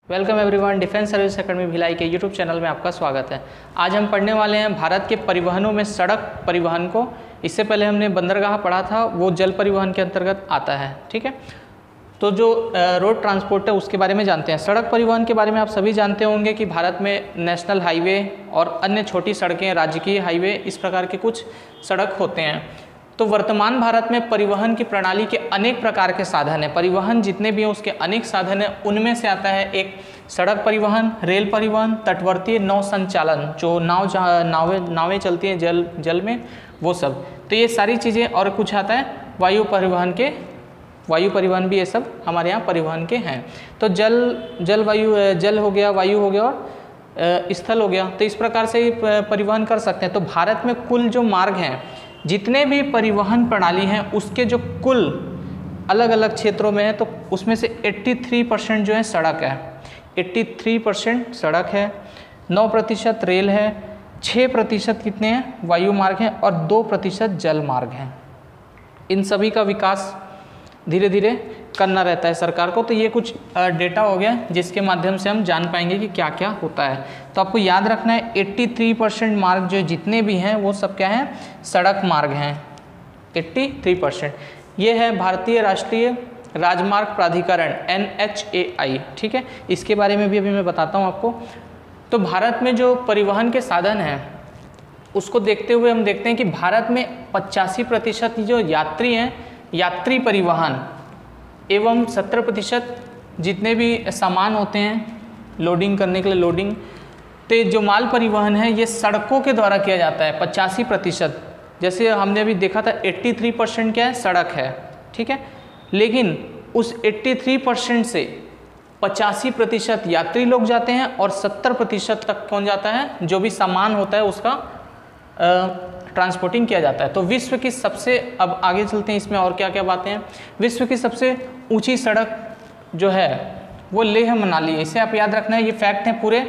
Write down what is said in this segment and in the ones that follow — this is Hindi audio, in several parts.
Welcome everyone, defence service academy Bhilai के यूट्यूब चैनल में आपका स्वागत है। आज हम पढ़ने वाले हैं भारत के परिवहनों में सड़क परिवहन को। इससे पहले हमने बंदरगाह पढ़ा था, वो जल परिवहन के अंतर्गत आता है। ठीक है, तो जो रोड ट्रांसपोर्ट है उसके बारे में जानते हैं। सड़क परिवहन के बारे में आप सभी जानते होंगे कि भारत में नेशनल हाईवे और अन्य छोटी सड़कें, राजकीय हाईवे, इस प्रकार के कुछ सड़क होते हैं। तो वर्तमान भारत में परिवहन की प्रणाली के अनेक प्रकार के साधन हैं। परिवहन जितने भी हैं उसके अनेक साधन हैं। उनमें से आता है एक सड़क परिवहन, रेल परिवहन, तटवर्तीय नौ संचालन, जो नावें चलती हैं जल में, वो सब। तो ये सारी चीज़ें, और कुछ आता है वायु परिवहन भी, ये सब हमारे यहाँ परिवहन के हैं। तो जल हो गया, वायु हो गया और स्थल हो गया। तो इस प्रकार से परिवहन कर सकते हैं। तो भारत में कुल जो मार्ग हैं, जितने भी परिवहन प्रणाली हैं, उसके जो कुल अलग अलग क्षेत्रों में है, तो उसमें से 83% जो है सड़क है। 83% सड़क है, 9% रेल है, 6% कितने हैं वायु मार्ग हैं, और 2% जल मार्ग हैं। इन सभी का विकास धीरे धीरे करना रहता है सरकार को। तो ये कुछ डेटा हो गया जिसके माध्यम से हम जान पाएंगे कि क्या क्या होता है। तो आपको याद रखना है 83% मार्ग जो जितने भी हैं वो सब क्या हैं, सड़क मार्ग हैं। 83%। ये है भारतीय राष्ट्रीय राजमार्ग प्राधिकरण NHAI। ठीक है, इसके बारे में भी अभी मैं बताता हूँ आपको। तो भारत में जो परिवहन के साधन हैं उसको देखते हुए हम देखते हैं कि भारत में 85% जो यात्री हैं, यात्री परिवहन, एवं 17% जितने भी सामान होते हैं लोडिंग करने के लिए, लोडिंग, तो जो माल परिवहन है ये सड़कों के द्वारा किया जाता है। 85%, जैसे हमने अभी देखा था 83% क्या है, सड़क है। ठीक है, लेकिन उस 83% से 85% यात्री लोग जाते हैं और 70% तक कौन जाता है, जो भी सामान होता है उसका ट्रांसपोर्टिंग किया जाता है। तो विश्व की सबसे, अब आगे चलते हैं इसमें और क्या क्या बातें हैं। विश्व की सबसे ऊंची सड़क जो है वो लेह मनाली है। इसे आप याद रखना है, ये फैक्ट हैं पूरे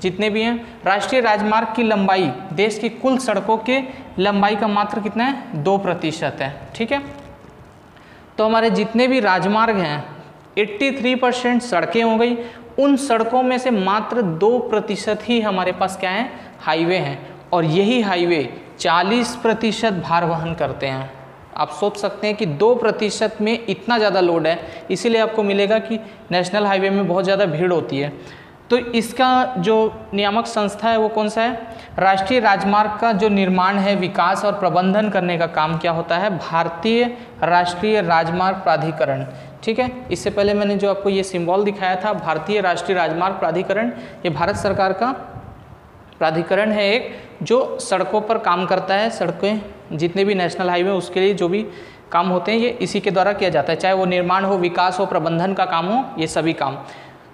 जितने भी हैं। राष्ट्रीय राजमार्ग की लंबाई देश की कुल सड़कों के लंबाई का मात्र कितना है, 2% है। ठीक है, तो हमारे जितने भी राजमार्ग हैं 83% सड़कें हो गई। उन सड़कों में से मात्र 2% ही हमारे पास क्या है, हाईवे हैं, और यही हाईवे 40% भार वहन करते हैं। आप सोच सकते हैं कि 2% में इतना ज़्यादा लोड है, इसीलिए आपको मिलेगा कि नेशनल हाईवे में बहुत ज़्यादा भीड़ होती है। तो इसका जो नियामक संस्था है वो कौन सा है, राष्ट्रीय राजमार्ग का जो निर्माण है, विकास और प्रबंधन करने का काम क्या होता है, भारतीय राष्ट्रीय राजमार्ग प्राधिकरण। ठीक है, इससे पहले मैंने जो आपको ये सिंबल दिखाया था, भारतीय राष्ट्रीय राजमार्ग प्राधिकरण, ये भारत सरकार का प्राधिकरण है एक, जो सड़कों पर काम करता है। सड़कें जितने भी नेशनल हाईवे उसके लिए जो भी काम होते हैं ये इसी के द्वारा किया जाता है, चाहे वो निर्माण हो, विकास हो, प्रबंधन का काम हो, ये सभी काम।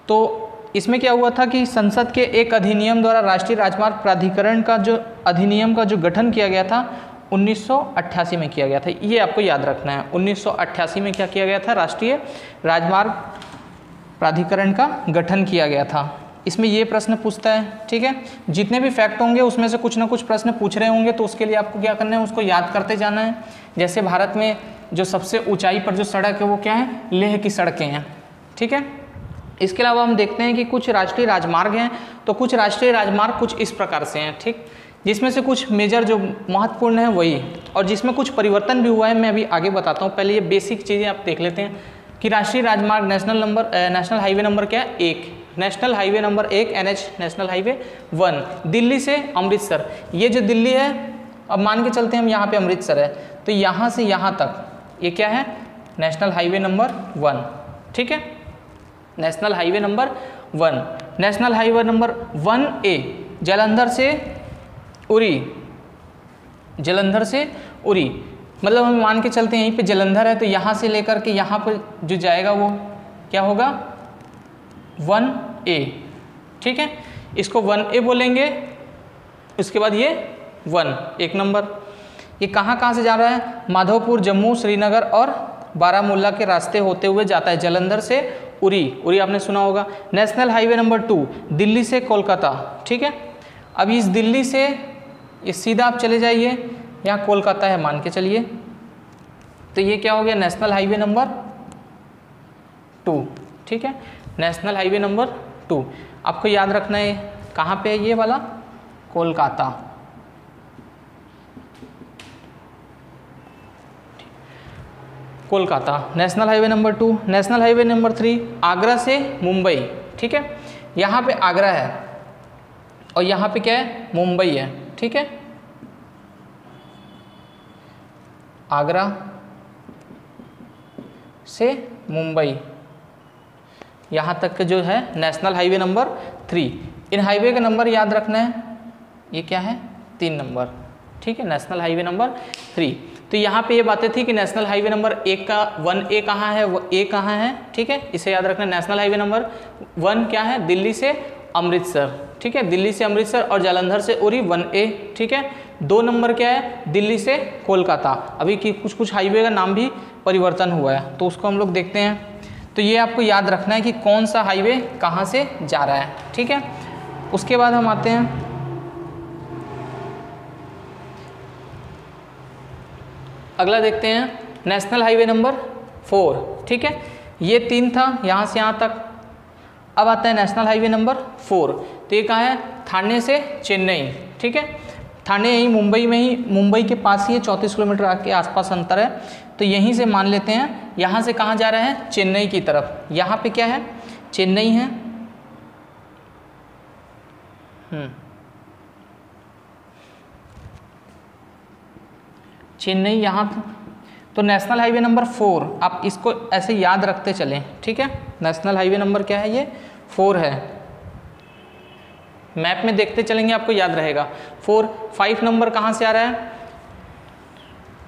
तो इसमें क्या हुआ था कि संसद के एक अधिनियम द्वारा राष्ट्रीय राजमार्ग प्राधिकरण का जो अधिनियम का जो गठन किया गया था 1988 में किया गया था। ये आपको याद रखना है, 1988 में क्या किया गया था, राष्ट्रीय राजमार्ग प्राधिकरण का गठन किया गया था। इसमें ये प्रश्न पूछता है। ठीक है, जितने भी फैक्ट होंगे उसमें से कुछ ना कुछ प्रश्न पूछ रहे होंगे, तो उसके लिए आपको क्या करना है, उसको याद करते जाना है। जैसे भारत में जो सबसे ऊंचाई पर जो सड़क है वो क्या है, लेह की सड़कें हैं। ठीक है, इसके अलावा हम देखते हैं कि कुछ राष्ट्रीय राजमार्ग हैं। तो कुछ राष्ट्रीय राजमार्ग कुछ इस प्रकार से हैं। ठीक, जिसमें से कुछ मेजर जो महत्वपूर्ण है वही, और जिसमें कुछ परिवर्तन भी हुआ है, मैं अभी आगे बताता हूँ। पहले ये बेसिक चीज़ें आप देख लेते हैं कि राष्ट्रीय राजमार्ग नेशनल हाईवे नंबर क्या है, 1, national highway number 1 NH national highway 1, Delhi से अमृतसर। ये जो दिल्ली है, अब मान के चलते हैं हम यहाँ पे अमृतसर है, तो यहाँ से यहाँ तक ये क्या है, नेशनल हाईवे नंबर 1। ठीक है, national highway number 1, national highway number 1A Jalandhar से उरी, मतलब हम मान के चलते हैं यहीं पे जालंधर है, तो यहाँ से लेकर के यहाँ पर जो जाएगा वो क्या होगा, 1A। ठीक है, इसको 1A बोलेंगे। उसके बाद ये 1 नंबर, ये कहाँ से जा रहा है, माधोपुर, जम्मू, श्रीनगर और बारामूला के रास्ते होते हुए जाता है, जालंधर से उरी आपने सुना होगा। नेशनल हाईवे नंबर 2 दिल्ली से कोलकाता। ठीक है, अब इस दिल्ली से ये सीधा आप चले जाइए, यहाँ कोलकाता है मान के चलिए, तो ये क्या हो गया, नेशनल हाईवे नंबर 2। ठीक है, नेशनल हाईवे नंबर 2। आपको याद रखना है कहाँ पे है ये वाला, Kolkata. Kolkata national highway number 2। National highway number 3 Agra से मुंबई, ठीक है। यहाँ पे आगरा है और यहाँ पे क्या है, मुंबई है, ठीक है। आगरा से मुंबई यहाँ तक का जो है नेशनल हाईवे नंबर 3। इन हाईवे का नंबर याद रखना है, ये क्या है, 3 नंबर, ठीक है, नेशनल हाईवे नंबर 3। तो यहाँ पे ये बातें थी कि नेशनल हाईवे नंबर 1 का 1A कहाँ है, वो A कहाँ है, ठीक है, इसे याद रखना। नेशनल हाईवे नंबर 1 क्या है, दिल्ली से अमृतसर, ठीक है, दिल्ली से अमृतसर और जालंधर से उरी 1A, ठीक है। 2 नंबर क्या है, दिल्ली से कोलकाता। अभी की कुछ हाईवे का नाम भी परिवर्तन हुआ है तो उसको हम लोग देखते हैं। तो ये आपको याद रखना है कि कौन सा हाईवे कहाँ से जा रहा है, ठीक है। उसके बाद हम आते हैं अगला, देखते हैं नेशनल हाईवे नंबर 4, ठीक है। ये 3 था यहाँ से यहाँ तक। अब आता है नेशनल हाईवे नंबर 4। तो ये कहाँ है, थाने से चेन्नई, ठीक है। थाने यहीं मुंबई में ही, मुंबई के पास ही है, 34 किलोमीटर के आसपास अंतर है। तो यहीं से मान लेते हैं, यहाँ से कहाँ जा रहा है, चेन्नई की तरफ। यहाँ पे क्या है, चेन्नई है, चेन्नई यहाँ। तो नेशनल हाईवे नंबर 4 आप इसको ऐसे याद रखते चलें, ठीक है। नेशनल हाईवे नंबर क्या है, ये 4 है। मैप में देखते चलेंगे आपको याद रहेगा। 4। 5 नंबर कहाँ से आ रहा है,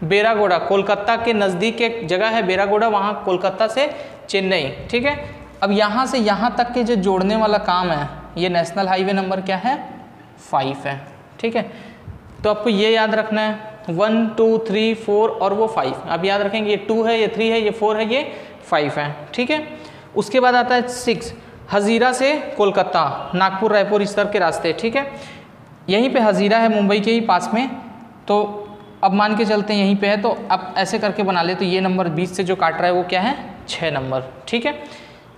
बेरागोड़ा, कोलकाता के नज़दीक एक जगह है बेरागोड़ा, वहाँ कोलकाता से चेन्नई, ठीक है। अब यहाँ से यहाँ तक के जो जोड़ने वाला काम है, ये नेशनल हाईवे नंबर क्या है, 5 है, ठीक है। तो आपको ये याद रखना है, 1 2 3 4 और वो 5। आप याद रखेंगे ये 2 है, ये 3 है, ये 4 है, ये 5 है, ठीक है। उसके बाद आता है 6, हजीरा से कोलकाता, नागपुर रायपुर इस तरफ के रास्ते, ठीक है। यहीं पे हजीरा है मुंबई के ही पास में। तो अब मान के चलते हैं यहीं पे है, तो अब ऐसे करके बना ले। तो ये नंबर 20 से जो काट रहा है वो क्या है, 6 नंबर, ठीक है,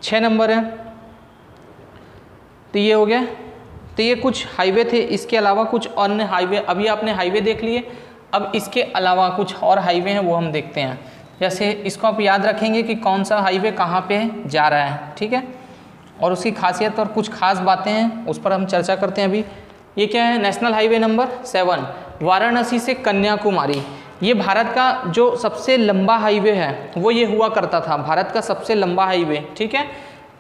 6 नंबर है। तो ये हो गया। तो ये कुछ हाईवे थे, इसके अलावा कुछ अन्य हाईवे, अभी आपने हाईवे देख लिए, अब इसके अलावा कुछ और हाईवे हैं वो हम देखते हैं। जैसे इसको आप याद रखेंगे कि कौन सा हाईवे कहाँ पे जा रहा है, ठीक है, और उसकी खासियत और कुछ खास बातें हैं उस पर हम चर्चा करते हैं अभी। ये क्या है, नेशनल हाईवे नंबर 7, वाराणसी से कन्याकुमारी। ये भारत का जो सबसे लंबा हाईवे है वो ये हुआ करता था, भारत का सबसे लंबा हाईवे, ठीक है,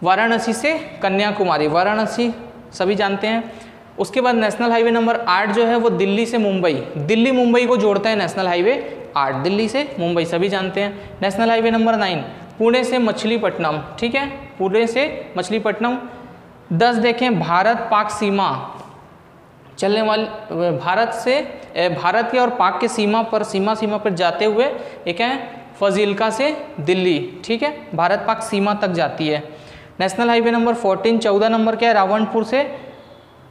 वाराणसी से कन्याकुमारी, वाराणसी सभी जानते हैं। उसके बाद नेशनल हाईवे नंबर 8 जो है वो दिल्ली से मुंबई, दिल्ली मुंबई को जोड़ता है नेशनल हाईवे 8, दिल्ली से मुंबई सभी जानते हैं। नेशनल हाईवे नंबर 9 पुणे से मछलीपट्टनम, ठीक है, पुणे से मछलीपट्टनम। 10 देखें, भारत पाक सीमा चलने वाली, भारत के और पाक के सीमा पर जाते हुए एक है फजीलका से दिल्ली, ठीक है, भारत पाक सीमा तक जाती है। नेशनल हाईवे नंबर 14, 14 नंबर क्या है, रावणपुर से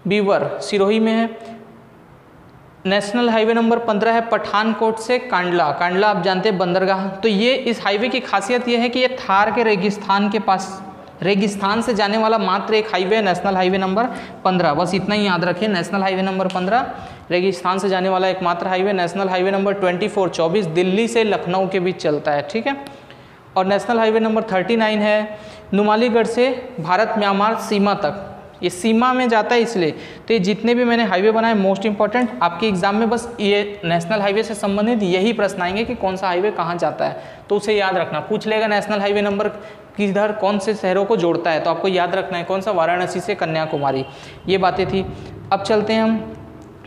बीवर, सिरोही में है। नेशनल हाईवे नंबर 15 है पठानकोट से कांडला, कांडला आप जानते हैं बंदरगाह। तो ये इस हाईवे की खासियत ये है कि ये थार के रेगिस्तान के पास, रेगिस्तान से जाने वाला मात्र एक हाईवे है, नेशनल हाईवे नंबर 15। बस इतना ही याद रखें, नेशनल हाईवे नंबर 15 रेगिस्तान से जाने वाला एकमात्र highway. National highway number 24, 24 Delhi से लखनऊ के बीच चलता है, ठीक है। और नेशनल हाईवे नंबर 39 है नुमालीगढ़ से भारत म्यांमार सीमा तक, ये सीमा में जाता है इसलिए। तो ये जितने भी मैंने हाईवे बनाए मोस्ट इंपॉर्टेंट, आपके एग्जाम में बस ये नेशनल हाईवे से संबंधित यही प्रश्न आएंगे कि कौन सा हाईवे कहाँ जाता है, तो उसे याद रखना। पूछ लेगा नेशनल हाईवे नंबर किधर कौन से शहरों को जोड़ता है, तो आपको याद रखना है कौन सा, वाराणसी से कन्याकुमारी। ये बातें थी। अब चलते हैं हम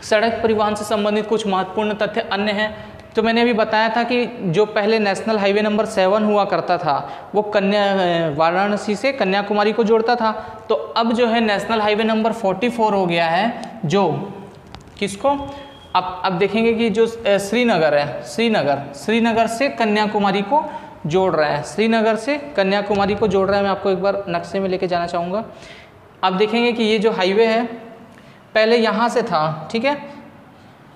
सड़क परिवहन से संबंधित कुछ महत्वपूर्ण तथ्य अन्य हैं। तो मैंने अभी बताया था कि जो पहले नेशनल हाईवे नंबर 7 हुआ करता था वो वाराणसी से कन्याकुमारी को जोड़ता था। तो अब जो है नेशनल हाईवे नंबर 44 हो गया है, जो किसको, अब देखेंगे कि जो श्रीनगर है, श्रीनगर से कन्याकुमारी को जोड़ रहा है, श्रीनगर से कन्याकुमारी को जोड़ रहा है। मैं आपको एक बार नक्शे में लेके जाना चाहूँगा। अब देखेंगे कि ये जो हाईवे है पहले यहाँ से था, ठीक है,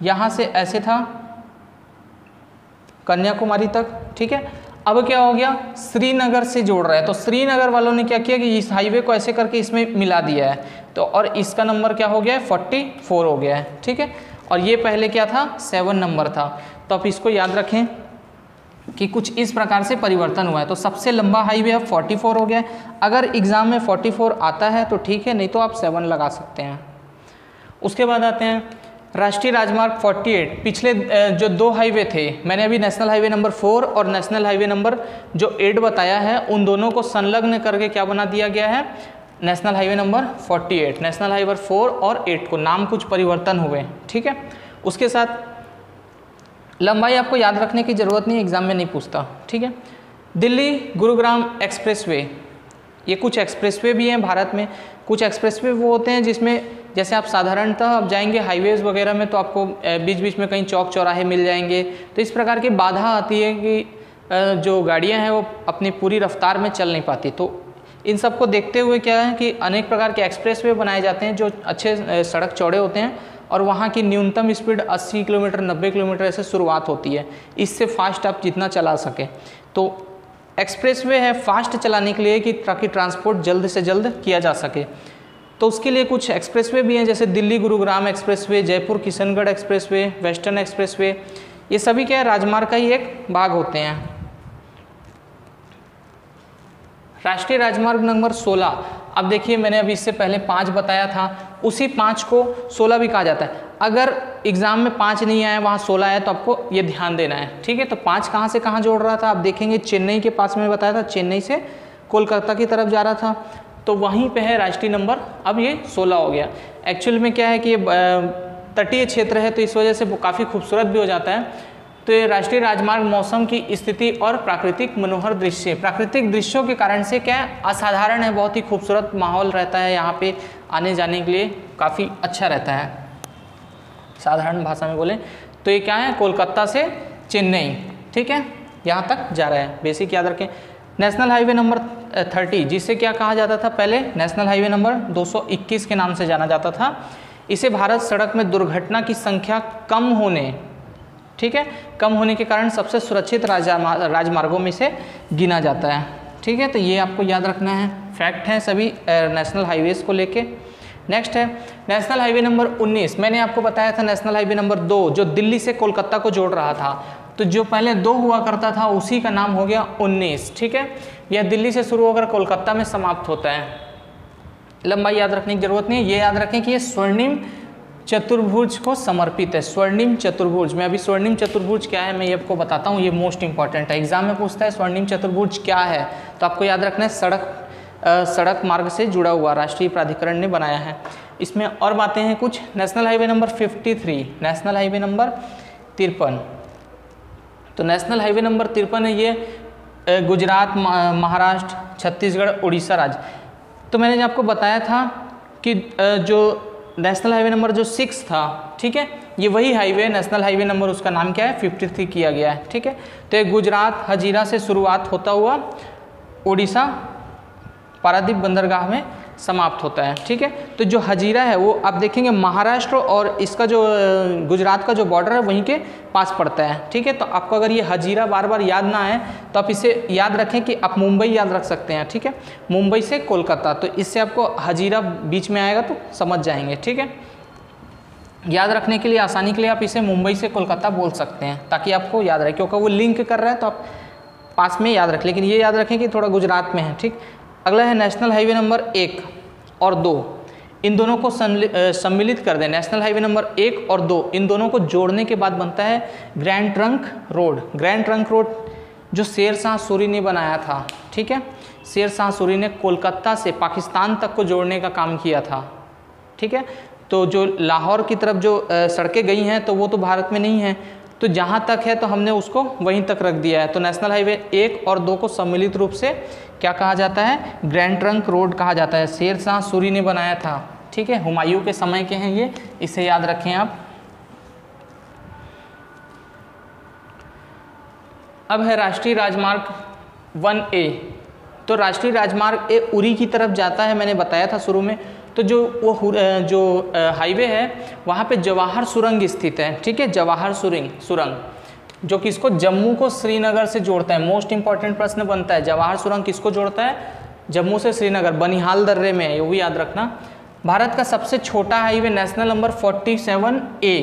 यहाँ से ऐसे था कन्याकुमारी तक, ठीक है। अब क्या हो गया, श्रीनगर से जोड़ रहा है, तो श्रीनगर वालों ने क्या किया कि इस हाईवे को ऐसे करके इसमें मिला दिया है, तो और इसका नंबर क्या हो गया है 44 हो गया है, ठीक है। और ये पहले क्या था 7 नंबर था। तो आप इसको याद रखें कि कुछ इस प्रकार से परिवर्तन हुआ है। तो सबसे लंबा हाईवे अब 44 हो गया है। अगर एग्ज़ाम में 44 आता है तो ठीक है, नहीं तो आप 7 लगा सकते हैं। उसके बाद आते हैं राष्ट्रीय राजमार्ग 48। पिछले जो 2 हाईवे थे, मैंने अभी नेशनल हाईवे नंबर 4 और नेशनल हाईवे नंबर जो 8 बताया है, उन दोनों को संलग्न करके क्या बना दिया गया है, national highway number 48। National highway 4 और 8 को नाम कुछ परिवर्तन हुए, ठीक है। उसके साथ लंबाई आपको याद रखने की ज़रूरत नहीं, एग्जाम में नहीं पूछता, ठीक है। दिल्ली गुरुग्राम एक्सप्रेसवे, ये कुछ एक्सप्रेसवे भी हैं भारत में। कुछ एक्सप्रेसवे वो होते हैं जिसमें जैसे आप साधारणतः आप जाएंगे हाईवेज़ वगैरह में तो आपको बीच बीच में कहीं चौक चौराहे मिल जाएंगे, तो इस प्रकार की बाधा आती है कि जो गाड़ियां हैं वो अपनी पूरी रफ्तार में चल नहीं पाती। तो इन सब को देखते हुए क्या है कि अनेक प्रकार के एक्सप्रेसवे बनाए जाते हैं जो अच्छे सड़क चौड़े होते हैं और वहाँ की न्यूनतम स्पीड 80 किलोमीटर 90 किलोमीटर ऐसे शुरुआत होती है, इससे फास्ट आप जितना चला सकें। तो एक्सप्रेसवे है फास्ट चलाने के लिए कि ताकि ट्रांसपोर्ट जल्द से जल्द किया जा सके। तो उसके लिए कुछ एक्सप्रेसवे भी हैं, जैसे Delhi Gurugram expressway, Jaipur Kishangarh expressway, western expressway, ये सभी क्या है राजमार्ग का ही एक भाग होते हैं। राष्ट्रीय राजमार्ग नंबर 16, अब देखिए मैंने अभी इससे पहले 5 बताया था, उसी 5 को 16 भी कहा जाता है। अगर एग्जाम में 5 नहीं आया वहाँ 16 है तो आपको ये ध्यान देना है, ठीक है। तो 5 कहाँ से कहाँ जोड़ रहा था आप देखेंगे, चेन्नई के पास में बताया था, चेन्नई से कोलकाता की तरफ जा रहा था, तो वहीं पे है राष्ट्रीय नंबर, अब ये 16 हो गया। एक्चुअल में क्या है कि तटीय क्षेत्र है तो इस वजह से वो काफ़ी खूबसूरत भी हो जाता है। तो ये राष्ट्रीय राजमार्ग मौसम की स्थिति और प्राकृतिक मनोहर दृश्य, प्राकृतिक दृश्यों के कारण से क्या है असाधारण है, बहुत ही खूबसूरत माहौल रहता है यहाँ पे, आने जाने के लिए काफ़ी अच्छा रहता है। साधारण भाषा में बोलें तो ये क्या है कोलकाता से चेन्नई, ठीक है, यहाँ तक जा रहा है, बेसिक याद रखें। नेशनल हाईवे नंबर 30, जिसे क्या कहा जाता था पहले, नेशनल हाईवे नंबर 221 के नाम से जाना जाता था। इसे भारत सड़क में दुर्घटना की संख्या कम होने, ठीक है, कम होने के कारण सबसे सुरक्षित राजमार्गों में से गिना जाता है, ठीक है। तो ये आपको याद रखना है, फैक्ट है सभी नेशनल हाईवेज़ को लेके। नेक्स्ट है नेशनल हाईवे नंबर 19, मैंने आपको बताया था नेशनल हाईवे नंबर 2 जो दिल्ली से कोलकाता को जोड़ रहा था, तो जो पहले 2 हुआ करता था उसी का नाम हो गया 19, ठीक है। यह दिल्ली से शुरू होकर कोलकाता में समाप्त होता है। लंबाई याद रखने की जरूरत नहीं है, ये याद रखें कि ये स्वर्णिम चतुर्भुज को समर्पित है। स्वर्णिम चतुर्भुज, मैं अभी स्वर्णिम चतुर्भुज क्या है मैं ये आपको बताता हूँ, ये मोस्ट इंपॉर्टेंट है, एग्जाम में पूछता है स्वर्णिम चतुर्भुज क्या है, तो आपको याद रखना है सड़क मार्ग से जुड़ा हुआ राष्ट्रीय प्राधिकरण ने बनाया है। इसमें और बातें हैं कुछ। National highway number 53, national highway number 53, तो नेशनल हाईवे नंबर 53 है ये गुजरात, महाराष्ट्र, छत्तीसगढ़, उड़ीसा राज्य। तो मैंने आपको बताया था कि जो नेशनल हाईवे नंबर जो 6 था, ठीक है, ये वही हाईवे नेशनल हाईवे नंबर उसका नाम क्या है 53 किया गया है, ठीक है। तो ये गुजरात हजीरा से शुरुआत होता हुआ उड़ीसा पारादीप बंदरगाह में समाप्त होता है, ठीक है। तो जो हजीरा है वो आप देखेंगे महाराष्ट्र और इसका जो गुजरात का जो बॉर्डर है वहीं के पास पड़ता है, ठीक है। तो आपको अगर ये हजीरा बार बार याद ना आए तो आप इसे याद रखें कि आप मुंबई याद रख सकते हैं, ठीक है, मुंबई से कोलकाता, तो इससे आपको हजीरा बीच में आएगा तो समझ जाएंगे, ठीक है। याद रखने के लिए आसानी के लिए आप इसे मुंबई से कोलकाता बोल सकते हैं ताकि आपको याद रहे, क्योंकि वो लिंक कर रहा है तो आप पास में याद रख, लेकिन ये याद रखें कि थोड़ा गुजरात में है, ठीक। अगला है नेशनल हाईवे नंबर 1 और 2, इन दोनों को सम्मिलित कर दें। नेशनल हाईवे नंबर 1 और 2 इन दोनों को जोड़ने के बाद बनता है grand trunk road. Grand trunk road जो शेर शाह सूरी ने बनाया था, ठीक है, शेर शाह सूरी ने कोलकाता से पाकिस्तान तक को जोड़ने का काम किया था, ठीक है। तो जो लाहौर की तरफ जो सड़कें गई हैं तो वो तो भारत में नहीं है, तो जहाँ तक है तो हमने उसको वहीं तक रख दिया है। तो नेशनल हाईवे 1 और 2 को सम्मिलित रूप से क्या कहा जाता है, ग्रैंड ट्रंक रोड कहा जाता है। शेर शाह सूरी ने बनाया था, ठीक है, हुमायूं के समय के हैं ये, इसे याद रखें आप। अब है राष्ट्रीय राजमार्ग 1A, तो राष्ट्रीय राजमार्ग ए उरी की तरफ जाता है, मैंने बताया था शुरू में। तो जो हाईवे है वहाँ पे जवाहर सुरंग स्थित है, ठीक है, जवाहर सुरंग। जो किसको, जम्मू को श्रीनगर से जोड़ता है। मोस्ट इंपॉर्टेंट प्रश्न बनता है, जवाहर सुरंग किसको जोड़ता है, जम्मू से श्रीनगर, बनिहाल दर्रे में है, ये भी याद रखना। भारत का सबसे छोटा highway national number 47A,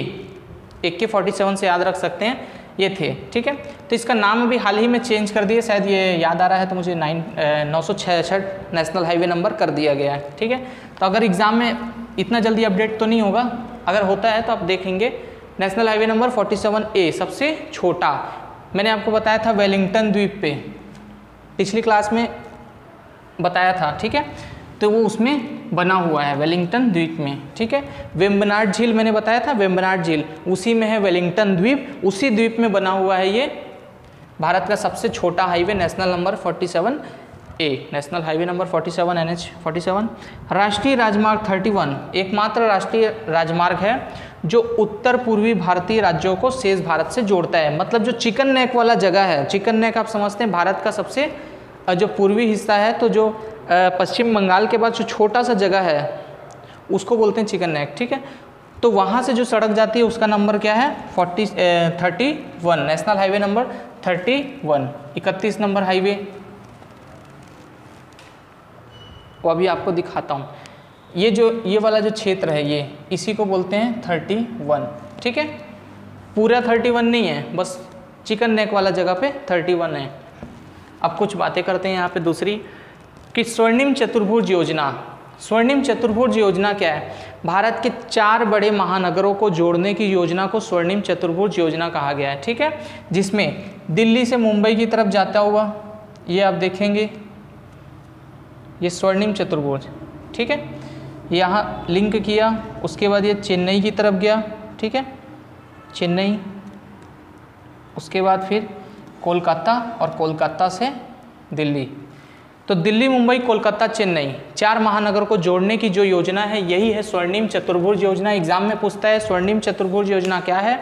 AK 47 से याद रख सकते हैं, ये थे, ठीक है। तो इसका नाम अभी हाल ही में चेंज कर दिए, शायद ये याद आ रहा है तो मुझे 966 नेशनल हाईवे नंबर कर दिया गया है, ठीक है। तो अगर एग्ज़ाम में इतना जल्दी अपडेट तो नहीं होगा, अगर होता है तो आप देखेंगे। नेशनल हाईवे नंबर 47A सबसे छोटा, मैंने आपको बताया था वेलिंगटन द्वीप पे, पिछली क्लास में बताया था, ठीक है। तो वो उसमें बना हुआ है वेलिंगटन द्वीप में, ठीक है। वेम्बनाड झील मैंने बताया था, वेम्बनाड झील उसी में है वेलिंगटन द्वीप, उसी द्वीप में बना हुआ है ये भारत का सबसे छोटा highway national number 47A, national highway number 47 NH 47। राष्ट्रीय राजमार्ग 31 एकमात्र राष्ट्रीय राजमार्ग है जो उत्तर पूर्वी भारतीय राज्यों को शेष भारत से जोड़ता है। मतलब जो चिकन नेक वाला जगह है, चिकन नेक आप समझते हैं भारत का सबसे जो पूर्वी हिस्सा है, तो जो पश्चिम बंगाल के बाद जो छोटा सा जगह है उसको बोलते हैं चिकन नेक, ठीक है। तो वहाँ से जो सड़क जाती है उसका नंबर क्या है 31, national highway number 31, 31 number highway, वो अभी आपको दिखाता हूँ। ये वाला जो क्षेत्र है ये, इसी को बोलते हैं 31, ठीक है। पूरा 31 नहीं है, बस चिकन नेक वाला जगह पे 31 है। अब कुछ बातें करते हैं यहाँ पे दूसरी, कि स्वर्णिम चतुर्भुज योजना, स्वर्णिम चतुर्भुज योजना क्या है, भारत के 4 बड़े महानगरों को जोड़ने की योजना को स्वर्णिम चतुर्भुज योजना कहा गया है, ठीक है। जिसमें दिल्ली से मुंबई की तरफ जाता हुआ, ये आप देखेंगे ये स्वर्णिम चतुर्भुज, ठीक है, यहाँ लिंक किया, उसके बाद ये चेन्नई की तरफ गया, ठीक है, चेन्नई, उसके बाद फिर कोलकाता और कोलकाता से दिल्ली। तो दिल्ली, मुंबई, कोलकाता, चेन्नई 4 महानगरों को जोड़ने की जो योजना है यही है स्वर्णिम चतुर्भुज योजना। एग्जाम में पूछता है स्वर्णिम चतुर्भुज योजना क्या है,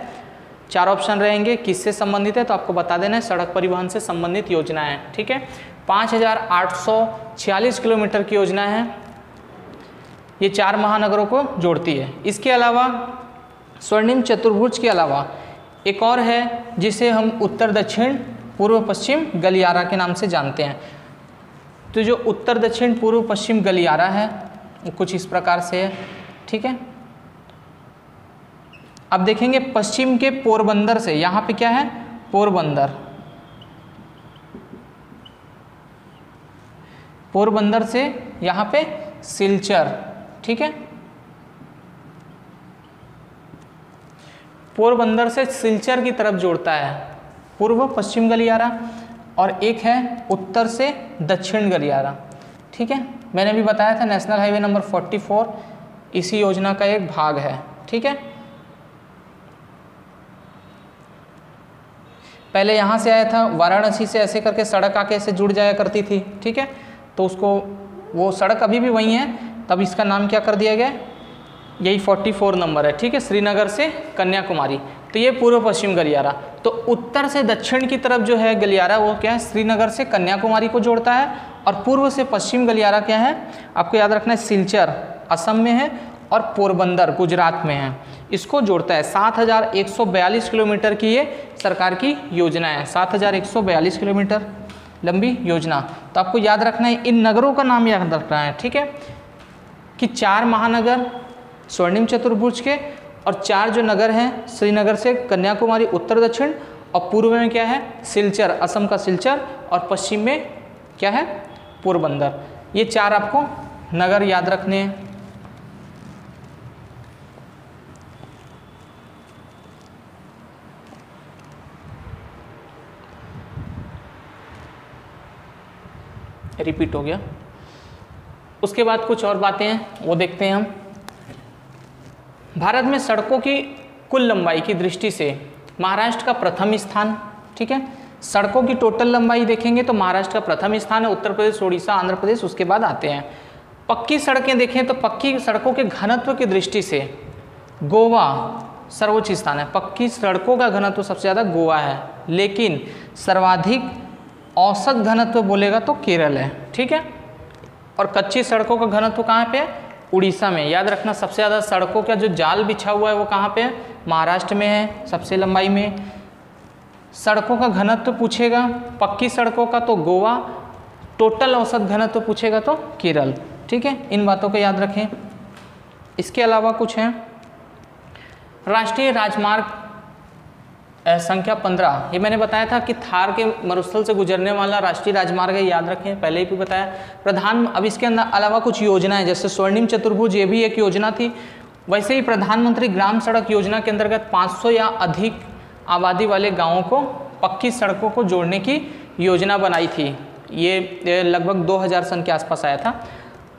4 ऑप्शन रहेंगे, किससे संबंधित है, तो आपको बता देना है सड़क परिवहन से संबंधित योजना है, ठीक है। 5846 किलोमीटर की योजना है, ये 4 महानगरों को जोड़ती है। इसके अलावा स्वर्णिम चतुर्भुज के अलावा एक और है जिसे हम उत्तर दक्षिण पूर्व पश्चिम गलियारा के नाम से जानते हैं। तो जो उत्तर दक्षिण पूर्व पश्चिम गलियारा है वो कुछ इस प्रकार से है, ठीक है। अब देखेंगे पश्चिम के पोरबंदर से, यहाँ पे क्या है पोरबंदर, पोरबंदर से यहाँ पे सिलचर, ठीक है, पोरबंदर से सिलचर की तरफ जोड़ता है पूर्व पश्चिम गलियारा, और एक है उत्तर से दक्षिण गलियारा, ठीक है। मैंने भी बताया था नेशनल हाईवे नंबर 44 इसी योजना का एक भाग है, ठीक है। पहले यहाँ से आया था, वाराणसी से ऐसे करके सड़क आके ऐसे जुड़ जाया करती थी, ठीक है। तो उसको, वो सड़क अभी भी वही है, तब इसका नाम क्या कर दिया गया, यही 44 नंबर है, ठीक है, श्रीनगर से कन्याकुमारी। तो ये पूर्व पश्चिम गलियारा। तो उत्तर से दक्षिण की तरफ जो है गलियारा वो क्या है, श्रीनगर से कन्याकुमारी को जोड़ता है, और पूर्व से पश्चिम गलियारा क्या है, आपको याद रखना है, सिलचर असम में है और पोरबंदर गुजरात में है, इसको जोड़ता है। 7142 किलोमीटर की ये सरकार की योजना है, 7142 किलोमीटर लंबी योजना। तो आपको याद रखना है, इन नगरों का नाम याद रखना है, ठीक है, कि 4 महानगर स्वर्णिम चतुर्भुज के, और 4 जो नगर हैं श्रीनगर से कन्याकुमारी उत्तर दक्षिण, और पूर्व में क्या है सिलचर, असम का सिलचर, और पश्चिम में क्या है पोरबंदर। ये 4 आपको नगर याद रखने हैं। रिपीट हो गया। उसके बाद कुछ और बातें हैं वो देखते हैं हम। भारत में सड़कों की कुल लंबाई की दृष्टि से महाराष्ट्र का प्रथम स्थान, ठीक है। सड़कों की टोटल लंबाई देखेंगे तो महाराष्ट्र का प्रथम स्थान है, उत्तर प्रदेश, उड़ीसा, आंध्र प्रदेश उसके बाद आते हैं। पक्की सड़कें देखें तो पक्की सड़कों के घनत्व की दृष्टि से गोवा सर्वोच्च स्थान है, पक्की सड़कों का घनत्व सबसे ज़्यादा गोवा है, लेकिन सर्वाधिक औसत घनत्व बोलेगा तो केरल है, ठीक है। और कच्ची सड़कों का घनत्व कहाँ पे है, उड़ीसा में। याद रखना सबसे ज़्यादा सड़कों का जो जाल बिछा हुआ है वो कहाँ पे है, महाराष्ट्र में है सबसे लंबाई में। सड़कों का घनत्व पूछेगा, पक्की सड़कों का तो गोवा, टोटल औसत घनत्व पूछेगा तो केरल। ठीक है, इन बातों को याद रखें। इसके अलावा कुछ है, राष्ट्रीय राजमार्ग संख्या 15, ये मैंने बताया था कि थार के मरुस्थल से गुजरने वाला राष्ट्रीय राजमार्ग है, याद रखें, पहले ही भी बताया। अब इसके अंदर अलावा कुछ योजनाएं, जैसे स्वर्णिम चतुर्भुज, ये भी एक योजना थी। वैसे ही प्रधानमंत्री ग्राम सड़क योजना के अंतर्गत 500 या अधिक आबादी वाले गाँवों को पक्की सड़कों को जोड़ने की योजना बनाई थी। ये लगभग 2000 सन के आसपास आया था।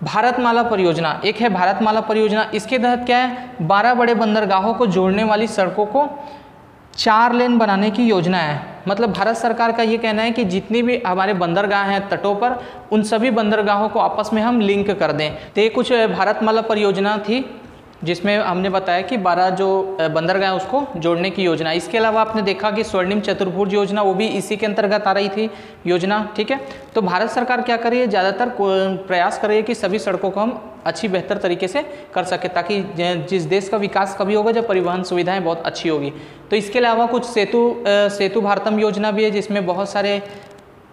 भारतमाला परियोजना, एक है भारतमाला परियोजना, इसके तहत क्या है, 12 बड़े बंदरगाहों को जोड़ने वाली सड़कों को 4 लेन बनाने की योजना है। मतलब भारत सरकार का ये कहना है कि जितनी भी हमारे बंदरगाह हैं तटों पर, उन सभी बंदरगाहों को आपस में हम लिंक कर दें। तो ये कुछ भारतमाला परियोजना थी जिसमें हमने बताया कि 12 जो बंदरगाह है उसको जोड़ने की योजना। इसके अलावा आपने देखा कि स्वर्णिम चतुर्भुज योजना, वो भी इसी के अंतर्गत आ रही थी योजना। ठीक है, तो भारत सरकार क्या कर रही है, ज़्यादातर प्रयास कर रही है कि सभी सड़कों को हम अच्छी बेहतर तरीके से कर सके, ताकि जिस देश का विकास कभी होगा जब परिवहन सुविधाएं बहुत अच्छी होगी। तो इसके अलावा कुछ सेतु भारतम योजना भी है, जिसमें बहुत सारे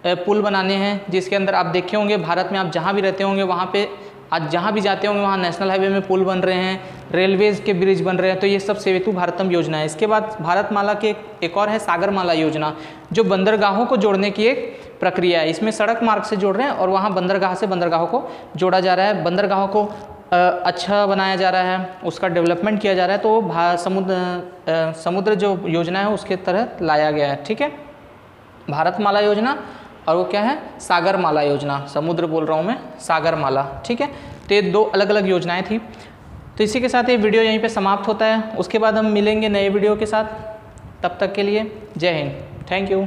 पुल बनाने हैं, जिसके अंदर आप देखे होंगे भारत में आप जहाँ भी रहते होंगे वहाँ पे, आज जहाँ भी जाते होंगे वहाँ नेशनल हाईवे में पुल बन रहे हैं, रेलवेज के ब्रिज बन रहे हैं। तो ये सब सेतु भारतम योजना है। इसके बाद भारतमाला के एक और है सागरमाला योजना, जो बंदरगाहों को जोड़ने की एक प्रक्रिया है। इसमें सड़क मार्ग से जोड़ रहे हैं और वहाँ बंदरगाह से बंदरगाहों को जोड़ा जा रहा है, बंदरगाहों को अच्छा बनाया जा रहा है, उसका डेवलपमेंट किया जा रहा है। तो समुद्र जो योजना है उसके तहत लाया गया है। ठीक है, भारतमाला योजना और वो क्या है, सागरमाला योजना, समुद्र बोल रहा हूँ मैं, सागरमाला। ठीक है, तो ये 2 अलग अलग योजनाएं थी। तो इसी के साथ ये वीडियो यहीं पे समाप्त होता है। उसके बाद हम मिलेंगे नए वीडियो के साथ, तब तक के लिए जय हिंद, थैंक यू।